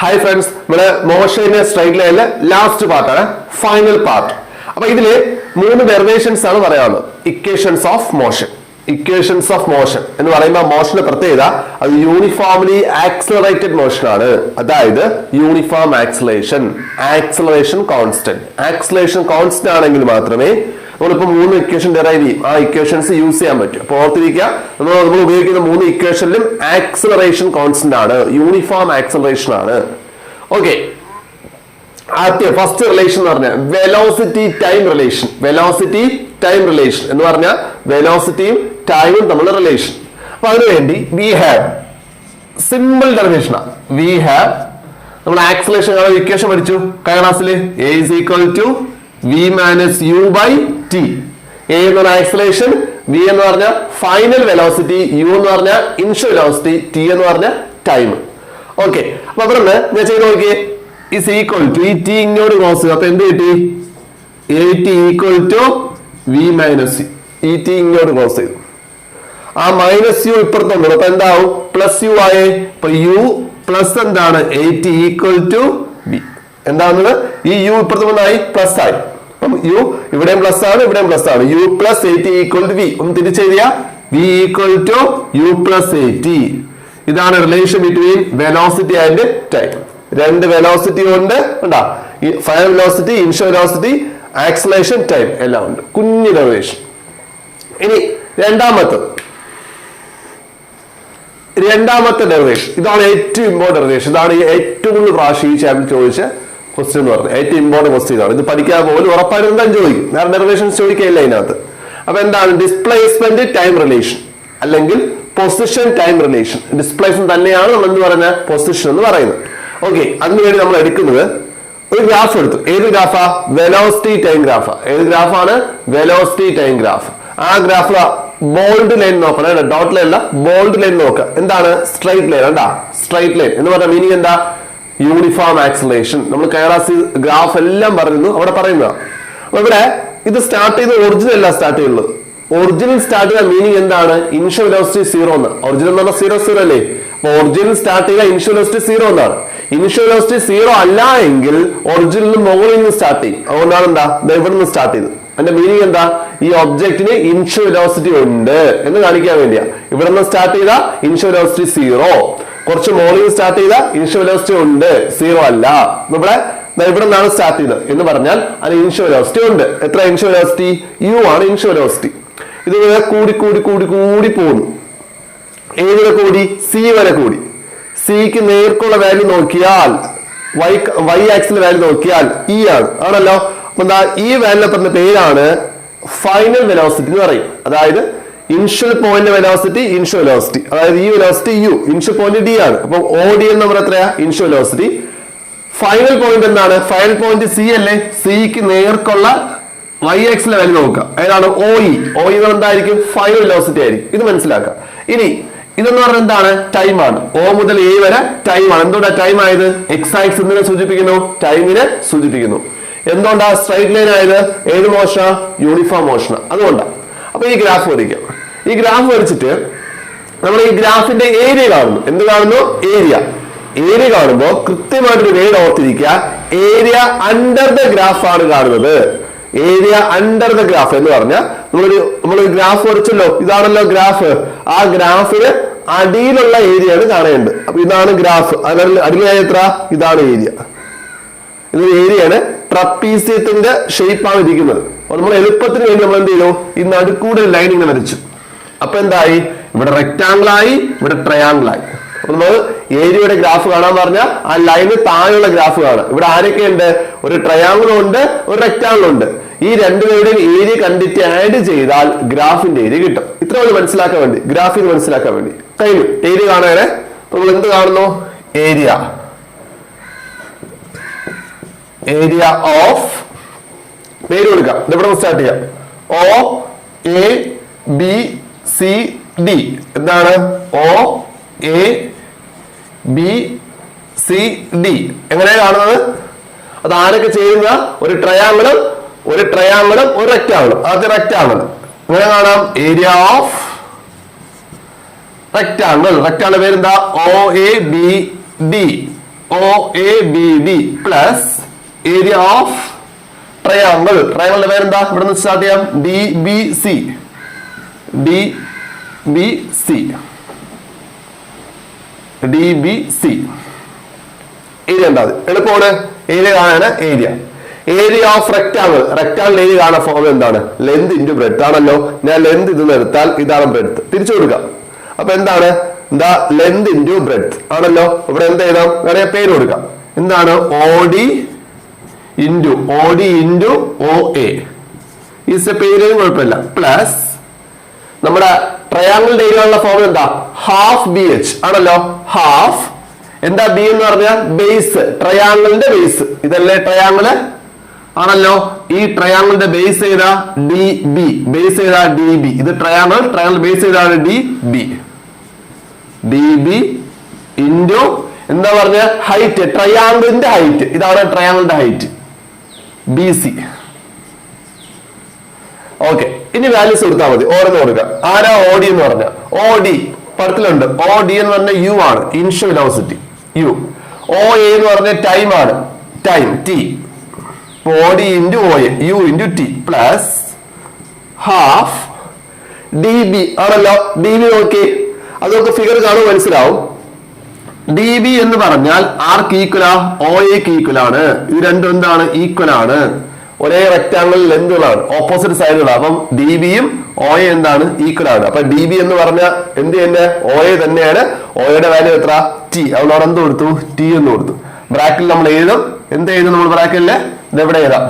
Hi friends, നമ്മുടെ മോഷന്റെ straight ലൈനിലെ last പാർട്ടാണ്, ഫൈനൽ പാർട്ട്. അപ്പൊ ഇതില് 3 ഡെറിവേഷൻസ് ആണ് പറയാനുള്ളത്. Equations of motion. Equations of motion എന്ന് പറയുമ്പോൾ മോഷന്റെ പ്രത്യേകത അത് യൂണിഫോംലി ആക്സിലറേറ്റഡ് മോഷൻ ആണ്. അതായത് uniform acceleration, acceleration constant. Acceleration constant ആണെങ്കിൽ മാത്രമേ നമ്മളിപ്പോ 3 ഇക്വേഷൻ ഡെറൈവ് ചെയ്യും, ആ ഇക്വേഷൻസ് യൂസ് ചെയ്യാൻ പറ്റും. അപ്പൊ ഓർത്തിരിക്കുക, നമ്മൾ ഉപയോഗിക്കുന്ന 3 ഇക്വേഷനിലും ആക്സിലറേഷൻ കോൺസ്റ്റന്റ് ആണ്, യൂണിഫോം ആക്സിലറേഷൻ ആണ്. ഓക്കെ, ആദ്യം ഫസ്റ്റ് റിലേഷൻ എന്ന് പറഞ്ഞാൽ velocity time relation. Velocity time relation എന്ന് പറഞ്ഞാൽ വെലോസിറ്റിയും ടൈമും തമ്മിലുള്ള റിലേഷൻ. അപ്പൊ അതിനുവേണ്ടി we have simple derivation. We have നമ്മൾ ആക്സിലറേഷൻ ഇക്വേഷൻ പഠിച്ചു കഴിഞ്ഞ ക്ലാസ്സിൽ. A is equal to v minus u by t. A എന്ന് പറഞ്ഞ ആക്സിലറേഷൻ, വി എന്ന് പറഞ്ഞ ഫൈനൽ വെലോസിറ്റി, യു എന്ന് പറഞ്ഞ ഇനിഷ്യൽ വെലോസിറ്റി, ടി എന്ന് പറഞ്ഞ ടൈം. ഓക്കെ, അപ്പൊ അവിടെ ഞാൻ ചെയ്ത് നോക്കിയേ, ഇസ് ഈക്വൽ ടു ഈ ടി ഇങ്ങോട്ട് ക്രോസ്. അപ്പൊ എന്ത് കിട്ടി? A t equal to v minus u. ഈ ടി ഇങ്ങോട്ട് ക്രോസ് ചെയ്തു, ആ മൈനസ് യു ഇപ്പുറത്തുണ്ട്. അപ്പൊ എന്താവും? പ്ലസ് യു ആയേ. അപ്പൊ യു പ്ലസ് എന്താണ്? A t equal to v. എന്താവുന്നത്? ഈ യു ഇപ്പുറത്ത് വന്നായി പ്ലസ് ആയി. അപ്പം യു ഇവിടെയും പ്ലസ് ആണ്, ഇവിടെയും പ്ലസ് ആണ്. U plus a t equal to v. ഒന്ന് തിരിച്ചെഴുതിയ v equal to u plus a t. ഇതാണ് relation between velocity and time. രണ്ട് വെലോസിറ്റി ഉണ്ട്, ഉണ്ടാ, final velocity, initial velocity, acceleration, time എല്ലാം ഉണ്ട്. കുഞ്ഞു ഡെറിവേഷൻ. ഇനി രണ്ടാമത്തെ ഡെറിവേഷൻ, ഇതാണ് ഏറ്റവും ഇമ്പോർട്ടന്റ് ഡെറിവേഷൻ. ഇതാണ് ഏറ്റവും കൂടുതൽ പ്രാവശ്യം ഈ ചാപ്റ്റർ ചോദിച്ച ക്വസ്റ്റ്യൻ എന്ന് പറഞ്ഞത്. ഏറ്റവും ഇമ്പോർട്ടന്റ് ക്വസ്റ്റ്യൻ ഇതാണ്. ഇത് പഠിക്കാൻ പോലും ഉറപ്പായിട്ടും എന്തായാലും ചോദിക്കും, വേറെ ഡെറിവേഷൻസ് ചോദിക്കില്ല ഇതിനകത്ത്. അപ്പൊ എന്താണ്? ഡിസ്പ്ലേസ്മെന്റ് ടൈം റിലേഷൻ അല്ലെങ്കിൽ പൊസിഷൻ ടൈം റിലേഷൻ. ഡിസ്പ്ലേസ്മെന്റ് തന്നെയാണ് നമ്മൾ എന്ത് പറഞ്ഞ പൊസിഷൻ എന്ന് പറയുന്നത്. ഓക്കെ, അതിനുവേണ്ടി നമ്മൾ എടുക്കുന്നത് ഒരു ഗ്രാഫ് എടുത്തു. ഏത് ഗ്രാഫാ? Velocity time ഗ്രാഫാ. ഏത് ഗ്രാഫാണ്? Velocity time graph. ആ ഗ്രാഫിൽ ബോൾഡ് ലൈൻ നോക്കണം, ഡോട്ട് ലൈൻ അല്ല, ബോൾഡ് ലൈൻ നോക്കുക. എന്താണ്? Straight line. എന്താ സ്ട്രൈറ്റ് ലൈൻ എന്ന് പറഞ്ഞ മീനിങ് എന്താ? Uniform acceleration. നമ്മൾ കൈറാസി ഗ്രാഫ് എല്ലാം പറയുന്നു, അവിടെ പറയുന്നതാണ്. അപ്പൊ ഇവിടെ ഇത് സ്റ്റാർട്ട് ചെയ്ത് ഒറിജിനൽ അല്ല സ്റ്റാർട്ട് ചെയ്യുന്നത്. ഒറിജിനൽ സ്റ്റാർട്ട് ചെയ്ത മീനിങ് എന്താണ്? ഇനിഷ്യൽ വെലോസിറ്റി 0 എന്ന്. ഒറിജിനൽ എന്ന് പറഞ്ഞാൽ 0 0 അല്ലേ? അപ്പൊ ഒറിജിനൽ സ്റ്റാർട്ട് ചെയ്ത ഇനിഷ്യൽ വെലോസിറ്റി 0 എന്നാണ്. ഇനിഷ്യൽ വെലോസിറ്റി 0 അല്ല എങ്കിൽ ഒറിജിനൽ മുകളിൽ നിന്ന് സ്റ്റാർട്ട് ചെയ്യും. അതുകൊണ്ടാണ് എന്താ ഇവിടെ നിന്ന് സ്റ്റാർട്ട് ചെയ്തത്. അതിന്റെ മീനിങ് എന്താ? ഈ ഒബ്ജക്റ്റിന് ഇനിഷ്യൽ വെലോസിറ്റി ഉണ്ട് എന്ന് കാണിക്കാൻ വേണ്ടിയാ. ഇവിടെ നിന്ന് സ്റ്റാർട്ട് ചെയ്ത ഇനിഷ്യൽ വെലോസിറ്റി 0, കുറച്ച് മുകളിൽ സ്റ്റാർട്ട് ചെയ്ത ഇനിഷ്യൽ വെലോസിറ്റി ഉണ്ട്, 0 അല്ല. ഇവിടെ നിന്നാണ് സ്റ്റാർട്ട് ചെയ്തത് എന്ന് പറഞ്ഞാൽ അത് ഇനിഷ്യൽ വെലോസിറ്റി ഉണ്ട്. എത്ര ഇനിഷ്യൽ വെലോസിറ്റി? യു ആണ് ഇനിഷ്യൽ വെലോസിറ്റി. ഇത് കൂടി കൂടി കൂടി കൂടി പോകുന്നു. ഏത് വരെ കൂടി? സി വരെ കൂടി. സിക്ക് നേർക്കുള്ള വാല്യൂ നോക്കിയാൽ, വൈ ആക്സിലെ വാല്യൂ നോക്കിയാൽ ഇ ആണ്, ആണല്ലോ. അപ്പൊ എന്താ ഈ വാല്യൂ പറഞ്ഞ പേരാണ് ഫൈനൽ വെലോസിറ്റി എന്ന് പറയും. അതായത് initial point velocity, initial velocity, അതായത് ഈ velocity u, initial point D ആണ്. അപ്പൊ ഒ ഡി എന്ന് പറഞ്ഞ എത്രയാ? Initial velocity. ഫൈനൽ പോയിന്റ് എന്താണ്? ഫൈനൽ പോയിന്റ് സി അല്ലേ? സിക്ക് നേർക്കുള്ള വൈ എക്സിലെ വാല്യൂ നോക്കുക, ഏതാണ്? O E. ഒ ഇ എന്തായിരിക്കും? ഫൈനൽ വെലോസിറ്റി ആയിരിക്കും. ഇത് മനസ്സിലാക്കുക. ഇനി ഇതെന്ന് പറഞ്ഞാൽ എന്താണ്? ടൈം ആണ്. ഒ മുതൽ എ വരെ ടൈം ആണ്. എന്തുകൊണ്ടാണ് ടൈം ആയത്? എക്സ് ആക്സിസ് എന്തിനെ സൂചിപ്പിക്കുന്നു? ടൈമിനെ സൂചിപ്പിക്കുന്നു. എന്തുകൊണ്ടാ സ്ട്രൈറ്റ് ലൈൻ ആയത്? ഏത് മോഷന? യൂണിഫോം മോഷന. അതുകൊണ്ടാണ്. അപ്പൊ ഈ ഗ്രാഫ് വരയ്ക്കാം. ഈ ഗ്രാഫ് വരച്ചിട്ട് നമ്മൾ ഈ ഗ്രാഫിന്റെ ഏരിയ കാണുന്നു. എന്ത് കാണുന്നു? ഏരിയ. ഏരിയ കാണുമ്പോൾ കൃത്യമായിട്ടൊരു വേർഡ് ഓർത്തിരിക്കുക, ഏരിയ അണ്ടർ ദ ഗ്രാഫ് ആണ് കാണുന്നത്. ഏരിയ അണ്ടർ ദ ഗ്രാഫ് എന്ന് പറഞ്ഞാൽ നമ്മളൊരു ഗ്രാഫ് വരച്ചല്ലോ, ഇതാണല്ലോ ഗ്രാഫ്. ആ ഗ്രാഫിന് അടിയിലുള്ള ഏരിയ ആണ് കാണേണ്ടത്. അപ്പൊ ഇതാണ് ഗ്രാഫ്, അടിയിലായ എത്ര? ഇതാണ് ഏരിയ. ഇത് ഏരിയയാണ്. ട്രപ്പീസിയത്തിന്റെ ഷേപ്പാണ് ഇരിക്കുന്നത്. അപ്പൊ നമ്മൾ എളുപ്പത്തിന് വേണ്ടി നമ്മൾ എന്ത് ചെയ്തു? ഈ നടുക്കൂടെ ലൈൻ ഇങ്ങനെ വരച്ചു. അപ്പൊ എന്തായി? ഇവിടെ റെക്ടാംഗിൾ ആയി, ഇവിടെ ട്രയാംഗിൾ ആയി. അപ്പൊ നമ്മൾ ഏരിയയുടെ ഗ്രാഫ് കാണാൻ പറഞ്ഞാൽ ആ ലൈന് താഴെയുള്ള ഗ്രാഫ് കാണാം. ഇവിടെ ആരൊക്കെ ഉണ്ട്? ഒരു ട്രയാംഗിളും ഉണ്ട്, ഒരു റെക്ടാംഗിളും ഉണ്ട്. ഈ രണ്ടുപേരുടെയും ഏരിയ കണ്ടിട്ട് ആഡ് ചെയ്താൽ ഗ്രാഫിന്റെ ഏരിയ കിട്ടും. ഇത്ര പോലെ മനസ്സിലാക്കാൻ വേണ്ടി, ഗ്രാഫിന് മനസ്സിലാക്കാൻ വേണ്ടി കഴിഞ്ഞു. ഏരിയ കാണാനെ നമ്മൾ എന്ത് കാണുന്നു? ഏരിയ. ഏരിയ ഓഫ്, പേര് കൊടുക്കാം, ഇവിടെ സ്റ്റാർട്ട് ചെയ്യാം. O A B C D. എന്താണ്? O A B C D. എങ്ങനെയാണ് കാണുന്നത്? അത് ആരൊക്കെ ചെയ്യുന്ന? ഒരു ട്രയാംഗിളും ഒരു റെക്ടാംഗിളും. ആദ്യം റെക്ടാംഗിൾ എങ്ങനെ കാണാം? Area of rectangle. റെക്ടാംഗിൾ പേരെന്താ? O A B D. OABD plus area of triangle. ട്രയാങ്കിളിന്റെ പേരെന്താ? ഇവിടെ നിന്ന് സ്റ്റാർട്ട് ചെയ്യാം. DBC. ഏരിയ ഉണ്ടാവും. എളുപ്പമാണ് ഏരിയ കാണാണ്. Area of rectangle. Rectangle area കാണാൻ ഫോം എന്താണ്? ലെന്ത് ഇൻറ്റു ബ്രെഡ്ത്ത് ആണല്ലോ. ഞാൻ ലെന്ത് ഇതെന്ന് എടുത്താൽ ഇതാണ് ബ്രെഡ്ത്ത്. തിരിച്ചു കൊടുക്കാം. അപ്പൊ എന്താണ്? എന്താ? ലെന്ത് ഇൻറ്റു ബ്രെഡ്ത്ത് ആണല്ലോ. ഇവിടെ എന്ത് എഴുതാം? വേറെ പേര് കൊടുക്കാം. എന്താണ്? OD into OA. ഈസ് പേരും കുഴപ്പമില്ല. പ്ലസ് നമ്മുടെ ട്രയാങ്കിളിന്റെ ഏരിയ ഫോം എന്താ? ഹാഫ് BH ആണല്ലോ. ഹാഫ് എന്താ? ബി എന്ന് പറഞ്ഞാൽ ബേസ്. ട്രയാങ്കിളിന്റെ ബേസ് ഇതല്ലേ ട്രയാങ്കിള് ആണല്ലോ. ഈ ട്രയാങ്കിളിന്റെ ബേസ് ഏതാ? DB. ബേസ് ഏതാ? DB. ഇത് ട്രയാങ്കിൾ ബേസ് ഏതാണ്? DB ഇൻറ്റു എന്താ പറഞ്ഞ? ഹൈറ്റ്. ട്രയാങ്കിളിന്റെ ഹൈറ്റ് ഇതാണ്. ട്രയാങ്കിളിന്റെ ഹൈറ്റ് BC. ഓക്കെ, ഇനി വാല്യൂസ് കൊടുത്താൽ മതി. ഓരോന്ന് കൊടുക്കാം. ആരാ OD എന്ന് പറഞ്ഞ? OD പടത്തിലുണ്ട്. OD എന്ന് പറഞ്ഞ U ആണ്, ഇനിഷ്യൽ വെലോസിറ്റി U. OA എന്ന് പറഞ്ഞ ടൈം ആണ്, time T. OD into OA, U into T plus half DB ആണല്ലോ. DB നോക്കി, അതൊക്കെ ഫിഗർ കാണുമ്പോൾ മനസ്സിലാവും. DB എന്ന് പറഞ്ഞാൽ ആർക്ക് ഈക്വലാ? OAക്ക് ഈക്വലാണ്. ഇത് രണ്ടും എന്താണ്? ഈക്വൽ ആണ്. ഒരേ റെക്ടാങ്കിൾ ലെന്തുകളാണ്, ഓപ്പോസിറ്റ് സൈഡുകളാണ്. അപ്പം DBയും OA എന്താണ്? ഈക്വൽ ആണ്. അപ്പൊ DB എന്ന് പറഞ്ഞാൽ എന്ത് തന്നെ? OA തന്നെയാണ്. OAയുടെ വാല്യൂ എത്ര? T. അവളോട് എന്ത് കൊടുത്തു? T എന്ന് കൊടുത്തു. ബ്രാക്കറ്റിൽ നമ്മൾ എഴുതും. എന്ത് എഴുതും നമ്മൾ ബ്രാക്കറ്റില്? ഇതെവിടെ എഴുതാം?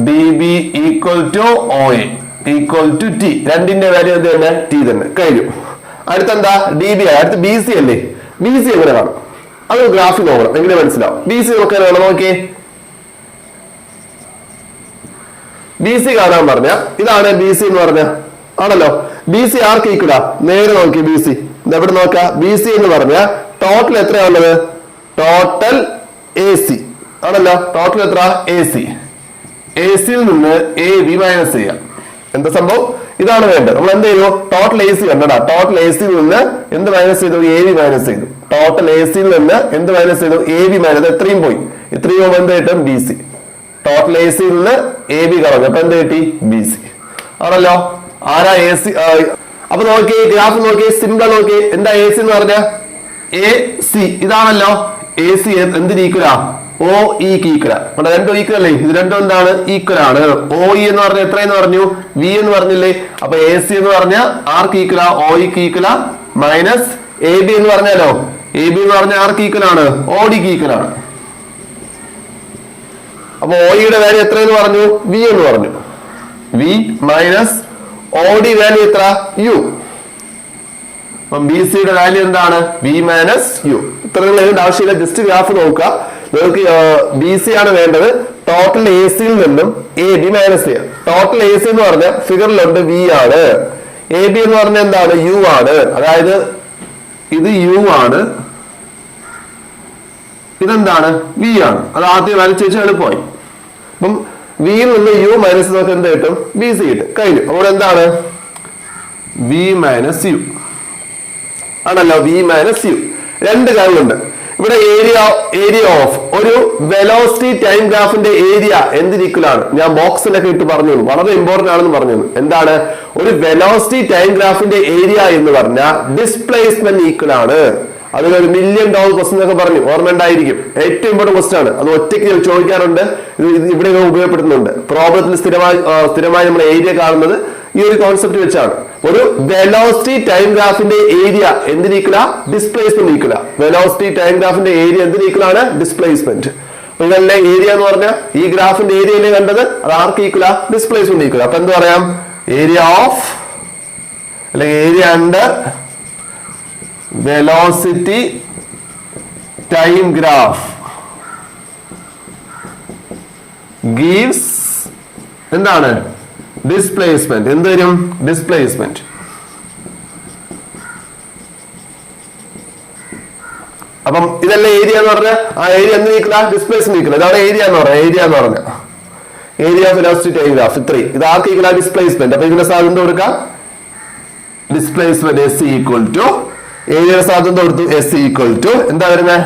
DB equal to OA equal to T. രണ്ടിന്റെ വാല്യൂ എന്ത് തന്നെ? T തന്നെ. കഴിഞ്ഞു. അടുത്തെന്താ? DB. അടുത്ത് BC അല്ലേ? BC എങ്ങനെ കാണും? അത് ഗ്രാഫിൽ നോക്കണം, എങ്ങനെ മനസ്സിലാവും? BC നോക്കാൻ വേണം. നോക്കിയേ, BC കാണാൻ പറഞ്ഞ ഇതാണ് BC എന്ന് പറഞ്ഞ ആണല്ലോ. BC ആർക്ക് ഈക്വലാ? നേരെ നോക്കി BC. എവിടെ നോക്ക? BC എന്ന് പറഞ്ഞ ടോട്ടൽ എത്രയാണുള്ളത്? ടോട്ടൽ AC ആണല്ലോ. ടോട്ടൽ എത്ര? AC. AC-യിൽ നിന്ന് AB മൈനസ് ചെയ്യാം. എന്താ സംഭവം? ഇതാണ് വേണ്ടത്. നമ്മൾ എന്ത് ചെയ്തു? Total AC കണ്ടടാ. ടോട്ടൽ AC-യിൽ നിന്ന് എന്ത് മൈനസ് ചെയ്തു? AB മൈനസ് ചെയ്തു. ടോട്ടൽ AC-യിൽ നിന്ന് എന്ത് മൈനസ് ചെയ്തു? AB minus. എത്രയും പോയി. ഇത്രയും എന്ത് കിട്ടും? BC. ടോട്ടൽ AC-യിൽ നിന്ന് AB കളഞ്ഞു. അപ്പൊ എന്ത് കിട്ടി? BC ആണല്ലോ. ആരാ AC? അപ്പൊ നോക്കി, ഗ്രാഫ് നോക്കി, സിമ്പിൾ നോക്കി. എന്താ AC എന്ന് പറഞ്ഞ? AC ഇതാണല്ലോ. AC എന്തിന് ഈക്വലാ? OEക്ക് ഈക്വലാ. അവിടെ രണ്ടും ഈക്വൽ അല്ലേ? ഇത് രണ്ടും എന്താണ്? ഈക്വൽ ആണ്. OE എന്ന് പറഞ്ഞ എത്രയെന്ന് പറഞ്ഞു? V എന്ന് പറഞ്ഞില്ലേ? അപ്പൊ AC എന്ന് പറഞ്ഞ ആർക്ക് ഈക്വലാ? OEക്ക് ഈക്വലാ. മൈനസ് AB എന്ന് പറഞ്ഞാലോ? AB എന്ന് പറഞ്ഞ ആർക്ക് ഈക്വൽ ആണ്? ODക്ക് ഈക്വൽ ആണ്. അപ്പൊ OEയുടെ വാല്യൂ എത്രയെന്ന് പറഞ്ഞു? V എന്ന് പറഞ്ഞു. V മൈനസ് OD വാല്യൂ എത്ര? U. അപ്പം BCയുടെ വാല്യൂ എന്താണ്? V minus U. ഇത്രയുള്ള ആവശ്യമില്ല, ജസ്റ്റ് ഗ്രാഫ് നോക്കുക. നിങ്ങൾക്ക് BC ആണ് വേണ്ടത്. ടോട്ടൽ AC-യിൽ നിന്നും AB മൈനസ് ചെയ്യാം. ടോട്ടൽ AC എന്ന് പറഞ്ഞ ഫിഗറിലുണ്ട് V ആണ്. AB എന്ന് പറഞ്ഞ എന്താണ്? U ആണ്. അതായത് ഇത് U ആണ്, ഇതെന്താണ്? V ആണ്. അത് ആദ്യം വരച്ച് വെച്ചാൽ എളുപ്പമായി. അപ്പം V-യിൽ നിന്ന് U മൈനസ് നോക്കി എന്ത് കിട്ടും? BC കിട്ടും. കഴിഞ്ഞു. അപ്പോൾ എന്താണ്? V മൈനസ് U ആണല്ലോ. V minus U. രണ്ട് കാര്യങ്ങളുണ്ട് ഇവിടെ. ഏരിയ ഓഫ് ഒരു വെലോസിറ്റി ടൈം ഗ്രാഫിന്റെ ഏരിയ എന്തിന് ഈക്വൽ ആണ്? ഞാൻ ബോക്സിലൊക്കെ ഇട്ട് പറഞ്ഞു, വളരെ ഇമ്പോർട്ടന്റ് ആണെന്ന് പറഞ്ഞു. എന്താണ്? ഒരു വെലോസിറ്റി ടൈം ഗ്രാഫിന്റെ ഏരിയ എന്ന് പറഞ്ഞാൽ ഡിസ്പ്ലേസ്മെന്റ് ഈക്വൽ ആണ്. അതിലൊരു $1 million ക്വസ്റ്റൻ എന്നൊക്കെ പറഞ്ഞു, ഓർമ്മ ഉണ്ടായിരിക്കും. ഏറ്റവും ഇമ്പോർട്ടന്റ് ക്വസ്റ്റൻ ആണ്. അത് ഒറ്റയ്ക്ക് ചോദിക്കാറുണ്ട്, ഇവിടെ ഉപയോഗപ്പെടുത്തുന്നുണ്ട്. പ്രോബ്ലത്തിൽ സ്ഥിരമായി നമ്മൾ ഏരിയ കാണുന്നത് ഈ ഒരു കോൺസെപ്റ്റ് വെച്ചാണ്. ഒരു വെലോസിറ്റി ടൈം ഗ്രാഫിന്റെ ഏരിയ എന്തിന് ഈക്വലാ? ഡിസ്പ്ലേസ്മെന്റ് ഈക്വലാ. വെലോസിറ്റി ടൈം ഗ്രാഫിന്റെ ഏരിയ എന്തിന് ഈക്വലാണ്? ഡിസ്പ്ലേസ്മെന്റ്. ഇതല്ലേ ഏരിയ എന്ന് പറഞ്ഞാൽ? ഈ ഗ്രാഫിന്റെ ഏരിയയിലെ കണ്ടത്, അത് ആർക്ക് ഈക്വലാ? ഡിസ്പ്ലേസ്മെന്റ് ഈക്വലാ. അപ്പൊ എന്ത് പറയാം? ഏരിയ ഓഫ് അല്ലെങ്കിൽ area under velocity time graph gives എന്താണ്? ഡിസ്പ്ലേസ്മെന്റ്. എന്ത് വരും? ഡിസ്പ്ലേസ്മെന്റ്. അപ്പം ഇതല്ലേ ഏരിയ എന്ന് പറഞ്ഞ? ആ ഏരിയ എന്ത് ഈക്വലാ? Displacement equal. ഇതാണ് ഏരിയ എന്ന് പറഞ്ഞ. ഏരിയ എന്ന് പറഞ്ഞ area of velocity time graph ഇത്രയും. ഇത് ആർക്ക് ഈക്വലാ? ഡിസ്പ്ലേസ്മെന്റ്. അപ്പൊ ഇതിന്റെ സാധ്യത കൊടുക്കാം. ഡിസ്പ്ലേസ്മെന്റ് S ഈക്വൽ ടു ഏരിയയുടെ സ്ഥാനത്ത് എന്ത് കൊടുത്തു? എസ് ഈക്വൽ ടു എന്താ വരുന്നത്?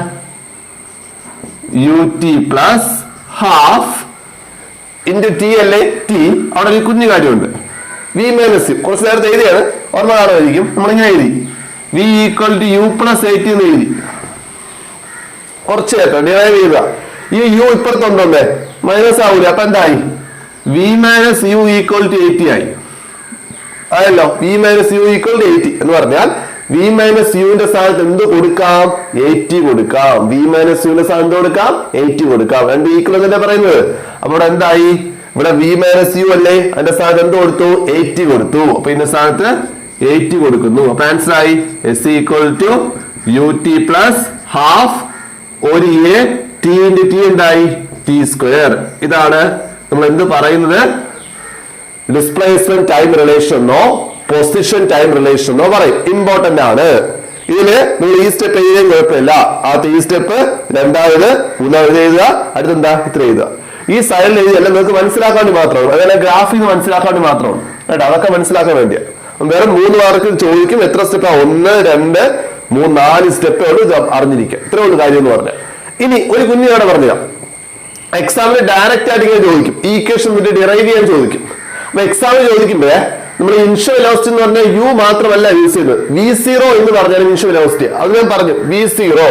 ut plus half into T അല്ലേ? ടി. അവിടെ ഒരു കുഞ്ഞു കാര്യമുണ്ട്, വി മൈനസ് യു. കുറച്ച് നേരത്തെ എഴുതിയാണ്, ഓർമ്മ കാണുമായിരിക്കും. നമ്മളിങ്ങനെ എഴുതി v equal to u plus 80 എന്ന് എഴുതി. കുറച്ച് കേട്ടോ ഡിറൈവ് ചെയ്യുക. ഈ യു ഇപ്പുറത്തുണ്ടോന്നേ മൈനസ് ആവൂല. അപ്പൊ എന്തായി? V minus u equal to 80 ആയി. അതല്ലോ v minus u equal to 80 എന്ന് പറഞ്ഞാൽ വി മൈനസ് യുവിന്റെ സ്ഥാനത്ത് എന്ത് കൊടുക്കാം? 80 കൊടുക്കാം. വി മൈനസ് യുവിന്റെ സ്ഥാനത്ത് കൊടുക്കാം 80 കൊടുക്കാം. രണ്ട് ഈക്വൽ എന്നല്ലേ പറയുന്നത്. അപ്പൊ ഇവിടെ എന്തായി? ഇവിടെ വി മൈനസ് യു അല്ലേ, അതിന്റെ സ്ഥാനത്ത് എന്ത് കൊടുത്തു? 80 കൊടുത്തു. അപ്പൊ ഇതിന്റെ സ്ഥാനത്ത് 80 കൊടുക്കുന്നു. അപ്പൊ ആൻസർ ആയി s equal to u t plus half ഒരു എ ടി ഇൻറ്റു ടി എന്തായി? T square. ഇതാണ് നമ്മൾ എന്ത് പറയുന്നത്? ഡിസ്പ്ലേസ്മെന്റ് ടൈം റിലേഷൻ എന്നോ പൊസിഷൻ ടൈം റിലേഷൻ എന്നോ പറയും. ഇമ്പോർട്ടന്റ് ആണ്. ഇതില് നിങ്ങൾ ഈ സ്റ്റെപ്പ് എഴുതിയാൽ കുഴപ്പമില്ല. ആദ്യത്തെ ഈ സ്റ്റെപ്പ്, രണ്ടാമത്, മൂന്നാമത് എഴുതുക, അടുത്തെന്താ ഇത്ര എഴുതുക. ഈ സൈഡിൽ എഴുതിയല്ല നിങ്ങൾക്ക് മനസ്സിലാക്കാൻ വേണ്ടി മാത്രമാണ്. അതല്ല ഗ്രാഫിൽ നിന്ന് മനസ്സിലാക്കാൻ വേണ്ടി മാത്രമാണ് കേട്ടോ. അതൊക്കെ മനസ്സിലാക്കാൻ വേണ്ടിയാ. വേറെ 3 മാർക്ക് ചോദിക്കും. എത്ര സ്റ്റെപ്പാ? 1, 2, 3, 4 സ്റ്റെപ്പുകൾ അറിഞ്ഞിരിക്കുക. ഇത്രേ ഉള്ളൂ കാര്യം എന്ന് പറഞ്ഞാൽ. ഇനി ഒരു കുഞ്ഞിനോട് പറഞ്ഞാൽ എക്സാമിന് ഡയറക്റ്റ് ആയിട്ട് ഇങ്ങനെ ചോദിക്കും. ഈ ഇക്വേഷൻ വേണ്ടി ഡിറൈവ് ചെയ്യാൻ ചോദിക്കും. അപ്പൊ എക്സാമിന് ചോദിക്കുമ്പോ നമ്മൾ ഇനിഷ്യൽ വെലോസിറ്റി എന്ന് പറഞ്ഞാൽ യു മാത്രമല്ല യൂസ് ചെയ്യുന്നത്, V0 എന്ന് പറഞ്ഞാൽ ഇനിഷ്യൽ വെലോസിറ്റി. അത് ഞാൻ പറഞ്ഞു. V0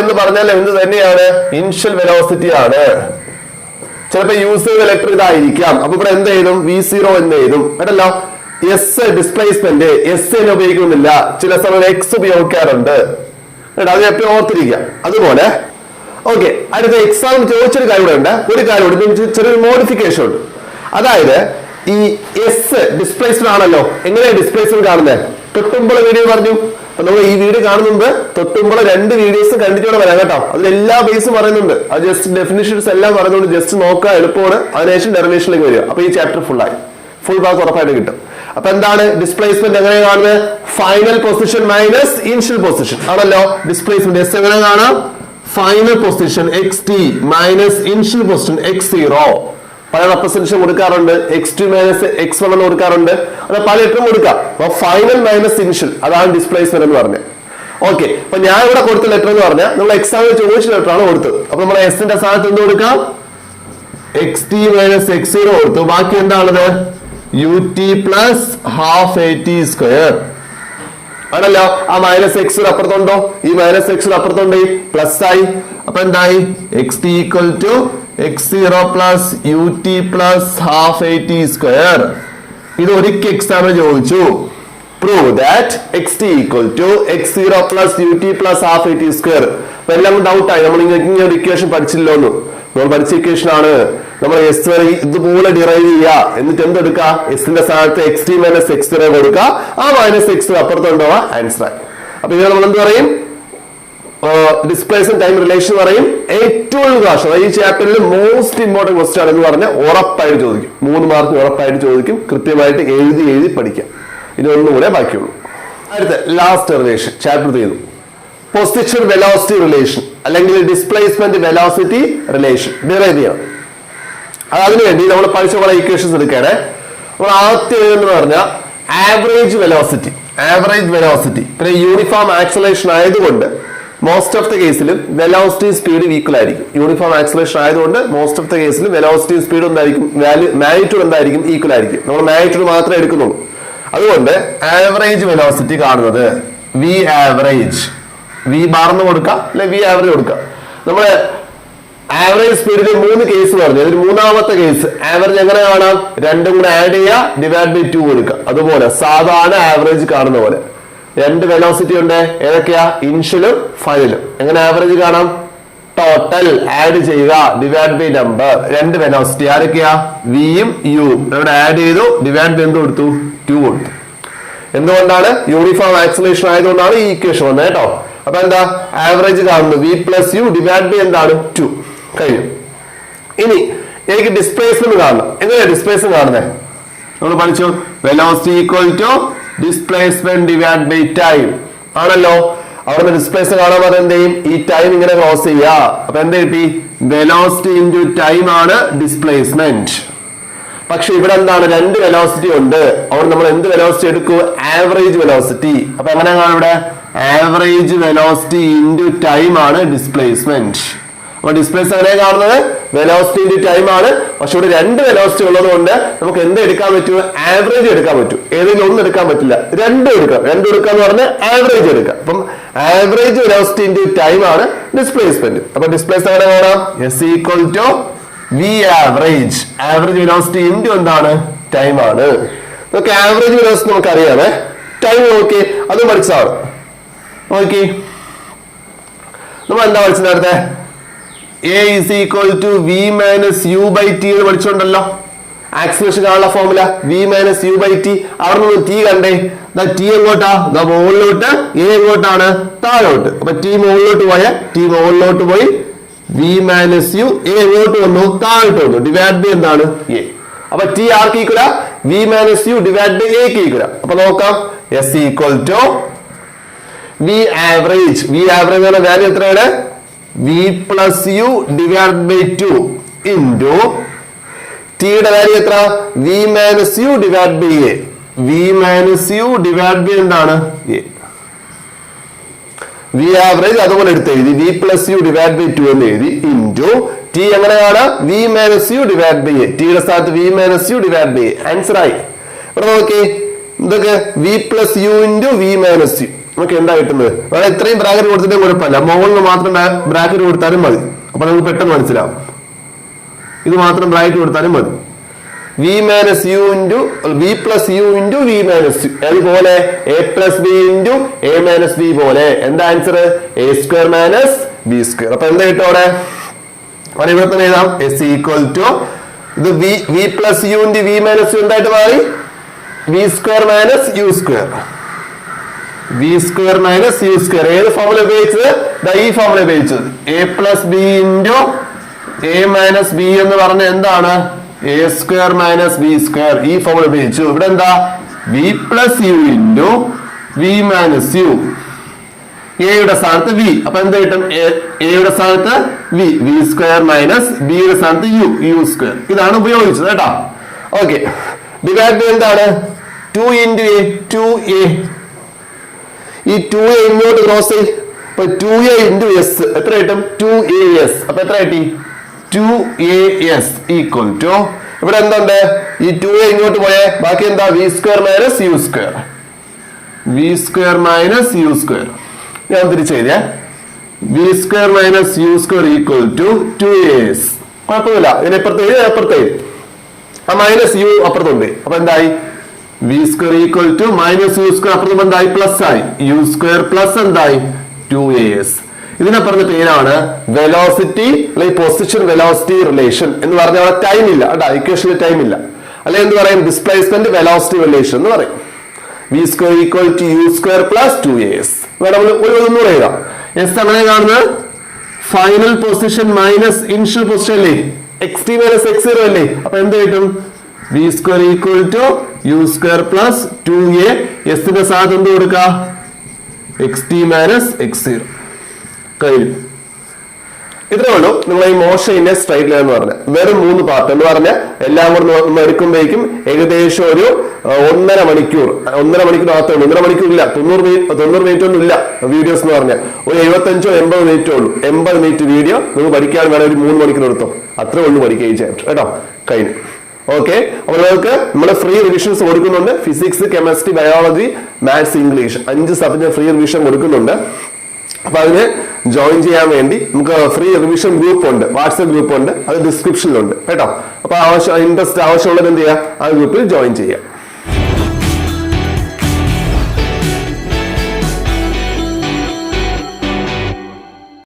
എന്ന് പറഞ്ഞാൽ എന്ത് തന്നെയാണ്? ഇനിഷ്യൽ വെലോസിറ്റി ആണ്. ചിലപ്പോ യൂസ് ചെയ്ത ലെറ്റർ ഇതായിരിക്കാം. അപ്പൊ ഇവിടെ എന്ത് എഴുതും? V0 എന്ന് എഴുതും കേട്ടല്ലോ. എസ് ഡിസ്പ്ലേസ്മെന്റ് എസ് എന്ന് ഉപയോഗിക്കുന്നില്ല, ചില സമയം എക്സ് ഉപയോഗിക്കാറുണ്ട് കേട്ടോ. അത് എപ്പോഴും ഓർത്തിരിക്കുക. അതുപോലെ ഓക്കെ, അടുത്ത എക്സാം ചോദിച്ചൊരു കാര്യം കൂടെ ഉണ്ട്. ഒരു കാര്യം കൂടി ചെറിയൊരു മോഡിഫിക്കേഷൻ ഉണ്ട്. അതായത് ഈ എസ് ഡിസ്പ്ലേസ്മെന്റ് ആണല്ലോ. എങ്ങനെയാണ് ഡിസ്പ്ലേസ്മെന്റ് കാണുന്നത്? തൊട്ടുമ്പോൾ വീഡിയോ പറഞ്ഞു. അപ്പൊ നമ്മൾ ഈ വീഡിയോ കാണുന്നുണ്ട്, തൊട്ടുമ്പോൾ 2 വീഡിയോസ് കണ്ടിട്ടോടെ വരാം കേട്ടോ. അതിലെല്ലാ ബേസും പറയുന്നുണ്ട്. അത് ജസ്റ്റ് ഡെഫിനിഷൻസ് എല്ലാം പറയുന്നുണ്ട്. ജസ്റ്റ് നോക്കാൻ എളുപ്പമാണ്. അതിനുശേഷം ഡെറിവേഷനിലേക്ക് വരിക. അപ്പൊ ഈ ചാപ്റ്റർ ഫുൾ മാർക്ക് ഉറപ്പായിട്ട് കിട്ടും. അപ്പൊ എന്താണ് ഡിസ്പ്ലേസ്മെന്റ്? എങ്ങനെ കാണുന്നത്? Final position minus initial position ആണല്ലോ ഡിസ്പ്ലേസ്മെന്റ്. എസ് എങ്ങനെ കാണാം? Final position X t minus initial position x0. പല റെപ്രസെന്റേഷൻ കൊടുക്കാറുണ്ട്. x2 മൈനസ് x1 എന്ന് കൊടുക്കാറുണ്ട്. അത് പല ലെറ്ററും കൊടുക്കാം. അപ്പൊ ഫൈനൽ മൈനസ് ഇനിഷ്യൽ, അതാണ് ഡിസ്പ്ലേസ്മെന്റ് എന്ന് പറഞ്ഞത്. ഓക്കെ, അപ്പൊ ഞാൻ ഇവിടെ കൊടുത്ത ലെറ്റർ എന്ന് പറഞ്ഞാൽ നമ്മൾ എക്സാമിൽ ചോദിച്ച ലെറ്റർ ആണ് കൊടുത്തത്. അപ്പൊ നമ്മൾ എസിന്റെ സ്ഥാനത്ത് എന്ത് കൊടുക്കാം? xt മൈനസ് x0 കൊടുത്തു. ബാക്കി എന്താണത്? ut plus half AT square ആണല്ലോ. ആ മൈനസ് എക്സ് അപ്പുറത്തുണ്ടോ? ഈ മൈനസ് എക്സ് അപ്പുറത്തുണ്ട്, പ്ലസ് ആയി. അപ്പൊ എന്തായി? xt equal to x0 plus ut plus half AT square. ഇത് ഒരിക്കൽ എക്സാമിന് ചോദിച്ചു. Prove that xt equal to x0 plus ut plus half AT square. അപ്പൊ എല്ലാം ഡൗട്ടായി. നമ്മൾ ഇങ്ങനെ ഒരു ഇക്വേഷൻ പഠിച്ചില്ലോ എന്ന്. നമ്മൾ പഠിച്ച ഇക്വേഷൻ ആണ്. നമ്മൾ എസ് വരെ ഇതുപോലെ ഡിറൈവ് ചെയ്യുക. എന്നിട്ട് എന്തെടുക്കുക? എസിന്റെ സ്ഥാനത്ത് xt മൈനസ് x0 കൊടുക്കുക. ആ മൈനസ് x അപ്പുറത്തുണ്ടാവുക ആൻസർ ആയി. അപ്പൊ ഇത് നമ്മൾ എന്ത് പറയും? ഡിസ്പ്ലേസ്മെന്റ് ടൈം റിലേഷൻ പറയും. ഏറ്റവും പ്രാവശ്യം ഈ ചാപ്റ്ററിൽ മോസ്റ്റ് ഇമ്പോർട്ടന്റ് ക്വസ്റ്റ്യൻ എന്ന് പറഞ്ഞാൽ ഉറപ്പായിട്ട് ചോദിക്കും. 3 മാർക്ക് ഉറപ്പായിട്ട് ചോദിക്കും. കൃത്യമായിട്ട് എഴുതി പഠിക്കാം. ഇതൊന്നുകൂടെ ബാക്കിയുള്ളൂ. അടുത്ത ലാസ്റ്റ് റിലേഷൻ ചാപ്റ്റർ ചെയ്തു. പൊസിഷൻ വെലോസിറ്റി റിലേഷൻ അല്ലെങ്കിൽ ഡിസ്പ്ലേസ്മെന്റ് വെലോസിറ്റി റിലേഷൻ ഡിറൈവ് ചെയ്യണം. അതിനുവേണ്ടി നമ്മൾ പഠിച്ച കുറെ ഇക്വേഷൻസ് എടുക്കുകയാണ്. നമ്മൾ ആദ്യം എന്ന് പറഞ്ഞാൽ ആവറേജ് വെലോസിറ്റി പിന്നെ യൂണിഫോം ആക്സലേഷൻ ആയതുകൊണ്ട് മോസ്റ്റ് ഓഫ് ദ കേസിലും വെലോസിറ്റി സ്പീഡ് ഈക്വൽ ആയിരിക്കും. യൂണിഫോം ആക്സലേഷൻ ആയതുകൊണ്ട് മോസ്റ്റ് ഓഫ് ദ കേസിലും വെലോസിറ്റി സ്പീഡ് എന്തായിരിക്കും? മാഗ്നിറ്റ്യൂഡ് എന്തായിരിക്കും? ഈക്വൽ ആയിരിക്കും. നമ്മൾ മാഗ്നിറ്റ്യൂഡ് മാത്രമേ എടുക്കുന്നുള്ളൂ. അതുകൊണ്ട് ആവറേജ് വെലോസിറ്റി കാണുന്നത് വി ആവറേജ്, വി ബാർന്ന് കൊടുക്കാം അല്ലെ വി ആവറേജ് കൊടുക്കാം. നമ്മള് ആവറേജ് സ്പീഡിൽ 3 കേസ് പറഞ്ഞു. അതിൽ മൂന്നാമത്തെ കേസ് ആവറേജ് എങ്ങനെ കാണാം? 2 കൂടെ ആഡ് ചെയ്യുക, ഡിവൈഡ് ബൈ 2 കൊടുക്കുക. അതുപോലെ സാധാരണ ആവറേജ് കാണുന്ന പോലെ 2 വെലോസിറ്റി ഉണ്ട്. ഏതൊക്കെയാ? ഇനിഷ്യലും ഫൈനലും. എങ്ങനെ ആവറേജ് കാണാം? ടോട്ടൽ ആഡ് ചെയ്യുക, ഡിവൈഡ് ബൈ നമ്പർ. 2 വെലോസിറ്റി ആരൊക്കെയാ? വിയും യുവും. ഇവിടെ ആഡ് ചെയ്തു, ഡിവൈഡ് ബൈ എന്ത് കൊടുത്തു? 2 കൊടുത്തു. എന്തുകൊണ്ടാണ്? യൂണിഫോം ആക്സലേഷൻ ആയതുകൊണ്ടാണ് ഈ ഇക്വേഷൻ വന്നത് കേട്ടോ. അപ്പൊ എന്താ? ആവറേജ് കാണുന്നു v plus u divide by എന്താണ്? 2 കഴിഞ്ഞു. ഇനി എനിക്ക് ഡിസ്പ്ലേസ്മെന്റ് കാണണം. എങ്ങനെയാ ഡിസ്പ്ലേസ്മെന്റ് കാണുന്നത്? നമ്മൾ പഠിച്ചു velocity equal to displacement divide by time ആണല്ലോ. അവിടെ ഡിസ്പ്ലേസ്മെന്റ് കാണാൻ പറഞ്ഞാൽ എന്ത് ചെയ്യും? ഈ ടൈം ഇങ്ങനെ ക്രോസ് ചെയ്യുക. അപ്പൊ എന്ത് കിട്ടി? വെലോസിറ്റി ഇൻറ്റു ടൈം ആണ് ഡിസ്പ്ലേസ്മെന്റ്. പക്ഷെ ഇവിടെ എന്താണ് രണ്ട് വെലോസിറ്റി ഉണ്ട്. അവിടെ നമ്മൾ എന്ത് വെലോസിറ്റി എടുക്കൂ? Average velocity. അപ്പൊ എങ്ങനെയാണ് ഇവിടെ ആവറേജ് വെലോസിറ്റി ഇൻറ്റു ടൈം ആണ് ഡിസ്പ്ലേസ്മെന്റ്. അപ്പൊ ഡിസ്പ്ലേസ് എങ്ങനെ കാണുന്നത്? വെലോസിറ്റി ഇൻറ്റു ടൈം ആണ്. പക്ഷെ ഇവിടെ രണ്ട് വെലോസിറ്റി ഉള്ളത് കൊണ്ട് നമുക്ക് എന്ത് എടുക്കാൻ പറ്റും? ആവറേജ് എടുക്കാൻ പറ്റും. ഏതെങ്കിലും ഒന്ന് എടുക്കാൻ പറ്റില്ല, രണ്ടും എടുക്കാം. രണ്ടും എടുക്കാന്ന് പറഞ്ഞാൽ ആവറേജ് എടുക്കാം. അപ്പം ആവറേജ് വെലോസിറ്റി ഇൻറ്റു ടൈം ആണ് ഡിസ്പ്ലേസ്മെന്റ്. അപ്പൊ ഡിസ്പ്ലേസ് എങ്ങനെ കാണാം? S equal to v average. Average velocity into എന്താണ്? ടൈം ആണ്. നമുക്ക് ആവറേജ് വെലോസിറ്റി നമുക്ക് അറിയാമേ. ടൈം നോക്കി അതും പഠിച്ചതാണ്. നോക്കി നമ്മൾ എന്താ പഠിച്ചത് നേരത്തെ? A is equal to v minus u by t എന്ന് പഠിച്ചോണ്ടല്ലോ. ആക്സിലറേഷൻ കാണുന്ന formula v minus u by t. അവിടെ നിന്ന് ടി കണ്ടേ, ടി എങ്ങോട്ടാ? മുകളിലോട്ട്. എ എങ്ങോട്ടാണ്? താഴോട്ട്. അപ്പൊ ടി മുകളിലോട്ട് പോയ ടി മുകളിലോട്ട് പോയി വി മൈനസ് യു. എ എങ്ങോട്ട് വന്നു? താഴോട്ട് വന്നു. ഡിവൈഡ് ബൈ എന്താണ്? എ. അപ്പൊ ടി ആർക്ക് ഈക്വല? V minus u divide by എക്ക് ഈക്വല. അപ്പൊ നോക്കാം, s equal to v average. V average എന്ന വാല്യൂ എത്രയാണ്? V plus u divide by two into ടിയുടെ വാല്യൂ എത്ര? V minus u divide by a. V minus u divide by എന്താണ്? A. V average അതുപോലെ എടുത്ത് എഴുതി, v plus u divide by two എന്ന് എഴുതി ഇൻറ്റു ടി എങ്ങനെയാണ്? V minus u divide by a. ടിയുടെ സ്ഥാനത്ത് v minus u divide by a. Answer ആയി. ഇവിടെ നോക്കി ഇതൊക്കെ v plus u into v minus u. നമുക്ക് എന്താ കിട്ടുന്നത്? വേറെ ഇത്രയും ബ്രാക്കറ്റ് കൊടുത്തിട്ടും കുഴപ്പമില്ല, മുകളിൽ മാത്രം ബ്രാക്കറ്റ് കൊടുത്താലും മതി. അപ്പൊ നമുക്ക് പെട്ടെന്ന് മനസ്സിലാവും. ഇത് മാത്രം ബ്രാക്കറ്റ് കൊടുത്താലും മതി. V minus u into v plus u into v minus u. അതുപോലെ a plus b into a minus b പോലെ. എന്താ answer? A square minus b square. അപ്പൊ എന്താ കിട്ടും അവിടെ? ഇവിടെ തന്നെ എഴുതാം, എസ് ഈക്വൽ ടു ഇത് v plus u into v minus u എന്തായിട്ട് മാറി? V square minus u square. V square minus u square. ഏത് ഫോർമുല ഉപയോഗിച്ചത്? ഈ ഫോർമുല ഉപയോഗിച്ചത്. A plus b into a minus b എന്ന് പറഞ്ഞ എന്താണ്? A square minus b square. ഈ ഫോർമുല ഉപയോഗിച്ചു. ഇവിടെ എന്താ? V plus u into v minus u. എയുടെ സ്ഥാനത്ത് വി. അപ്പൊ എന്താ കിട്ടും? എയുടെ സ്ഥാനത്ത് വി, വി സ്ക്വയർ മൈനസ് ബിയുടെ സ്ഥാനത്ത് യു, യു സ്ക്വയർ. ഇതാണ് ഉപയോഗിച്ചത് കേട്ടോ. ഓക്കെ, ഡിവൈഡ് ബൈ എന്താണ്? 2 ഇൻറ്റു എ, 2a. ഈ 2a ഇങ്ങോട്ട് ക്രോസ് ചെയ്യും. അപ്പൊ 2a ഇൻറ്റു എസ് എത്ര കിട്ടും? 2as. അപ്പൊ എത്ര കിട്ടി? 2as ഈക്വൽ ടു ഇവിടെ എന്തുണ്ട്? ഈ 2a ഇങ്ങോട്ട് പോയേ ബാക്കി എന്താ? V square minus u square. V square minus u square. ഞാൻ തിരിച്ചെഴുതിയ v square minus u square equal to 2as. കുഴപ്പമില്ല, ഇതിനെ അപ്പുറത്ത് എഴുതി. ആ മൈനസ് യു അപ്പുറത്തുണ്ട്. അപ്പൊ എന്തായി? V square equal to minus u square അപ്പുറത്ത് എന്തായി? പ്ലസ് ആയി. യു സ്ക്വയർ പ്ലസ് എന്തായി? 2as. ഇതിനെ പറഞ്ഞ പേരാണ് വെലോസിറ്റി അല്ലെങ്കിൽ പൊസിഷൻ വെലോസിറ്റി റിലേഷൻ എന്ന് പറഞ്ഞാൽ അവിടെ ടൈം ഇല്ല കേട്ടോ. ഇക്വേഷനിൽ ടൈം ഇല്ല. അല്ലെങ്കിൽ എന്ത് പറയും? ഡിസ്പ്ലേസ്മെന്റ് വെലോസിറ്റി റിലേഷൻ എന്ന് പറയും. V square equal to u square plus 2as. ഒന്നുകൂടെ എഴുതാം. എസ് അങ്ങനെ കാണുന്നത് final position minus initial position അല്ലേ? X t minus x zero അല്ലേ? അപ്പൊ എന്ത് കിട്ടും? V square equal to u square plus 2a. എസിന്റെ സ്ഥാനത്ത് എന്ത് കൊടുക്കുക? X t minus x zero. കഴിഞ്ഞു. ഇത്രേ ഉള്ളൂ. നിങ്ങൾ ഈ മോഷന്റെ സ്ട്രൈറ്റ് ലൈൻ എന്ന് പറഞ്ഞ വെറും 3 പാർട്ട് എന്ന് പറഞ്ഞ എല്ലാം കൂടെ എടുക്കുമ്പോഴേക്കും ഏകദേശം ഒരു 1.5 മണിക്കൂർ. 1.5 മണിക്കൂർ 1.5 മണിക്കൂർ ഇല്ല, 90 മിനിറ്റ് ഒന്നും ഇല്ല വീഡിയോസ് എന്ന് പറഞ്ഞാൽ. ഒരു 75-80 മിനിറ്റേ ഉള്ളൂ. 80 മിനിറ്റ് വീഡിയോ നിങ്ങൾ പഠിക്കാൻ വേണം ഒരു 3 മണിക്കൂർ എടുത്തോ. അത്രേ ഉള്ളൂ പഠിക്കുകയും ചാപ്റ്റർ കേട്ടോ. കഴിഞ്ഞു. ഓക്കെ, അപ്പോൾ നിങ്ങൾക്ക് നമ്മൾ ഫ്രീ റിവിഷൻസ് കൊടുക്കുന്നുണ്ട്. Physics, chemistry, biology, maths, English 5 subject free revision കൊടുക്കുന്നുണ്ട്. അപ്പൊ അതിന് ജോയിൻ ചെയ്യാൻ വേണ്ടി നമുക്ക് ഫ്രീ റിവിഷൻ ഗ്രൂപ്പ് ഉണ്ട്, വാട്സ്ആപ്പ് ഗ്രൂപ്പ് ഉണ്ട്, അത് ഡിസ്ക്രിപ്ഷനിലുണ്ട് കേട്ടോ. അപ്പൊ ഇൻട്രസ്റ്റ് ആവശ്യമുള്ളത് എന്ത് ചെയ്യാം? ആ ഗ്രൂപ്പിൽ ജോയിൻ ചെയ്യാം.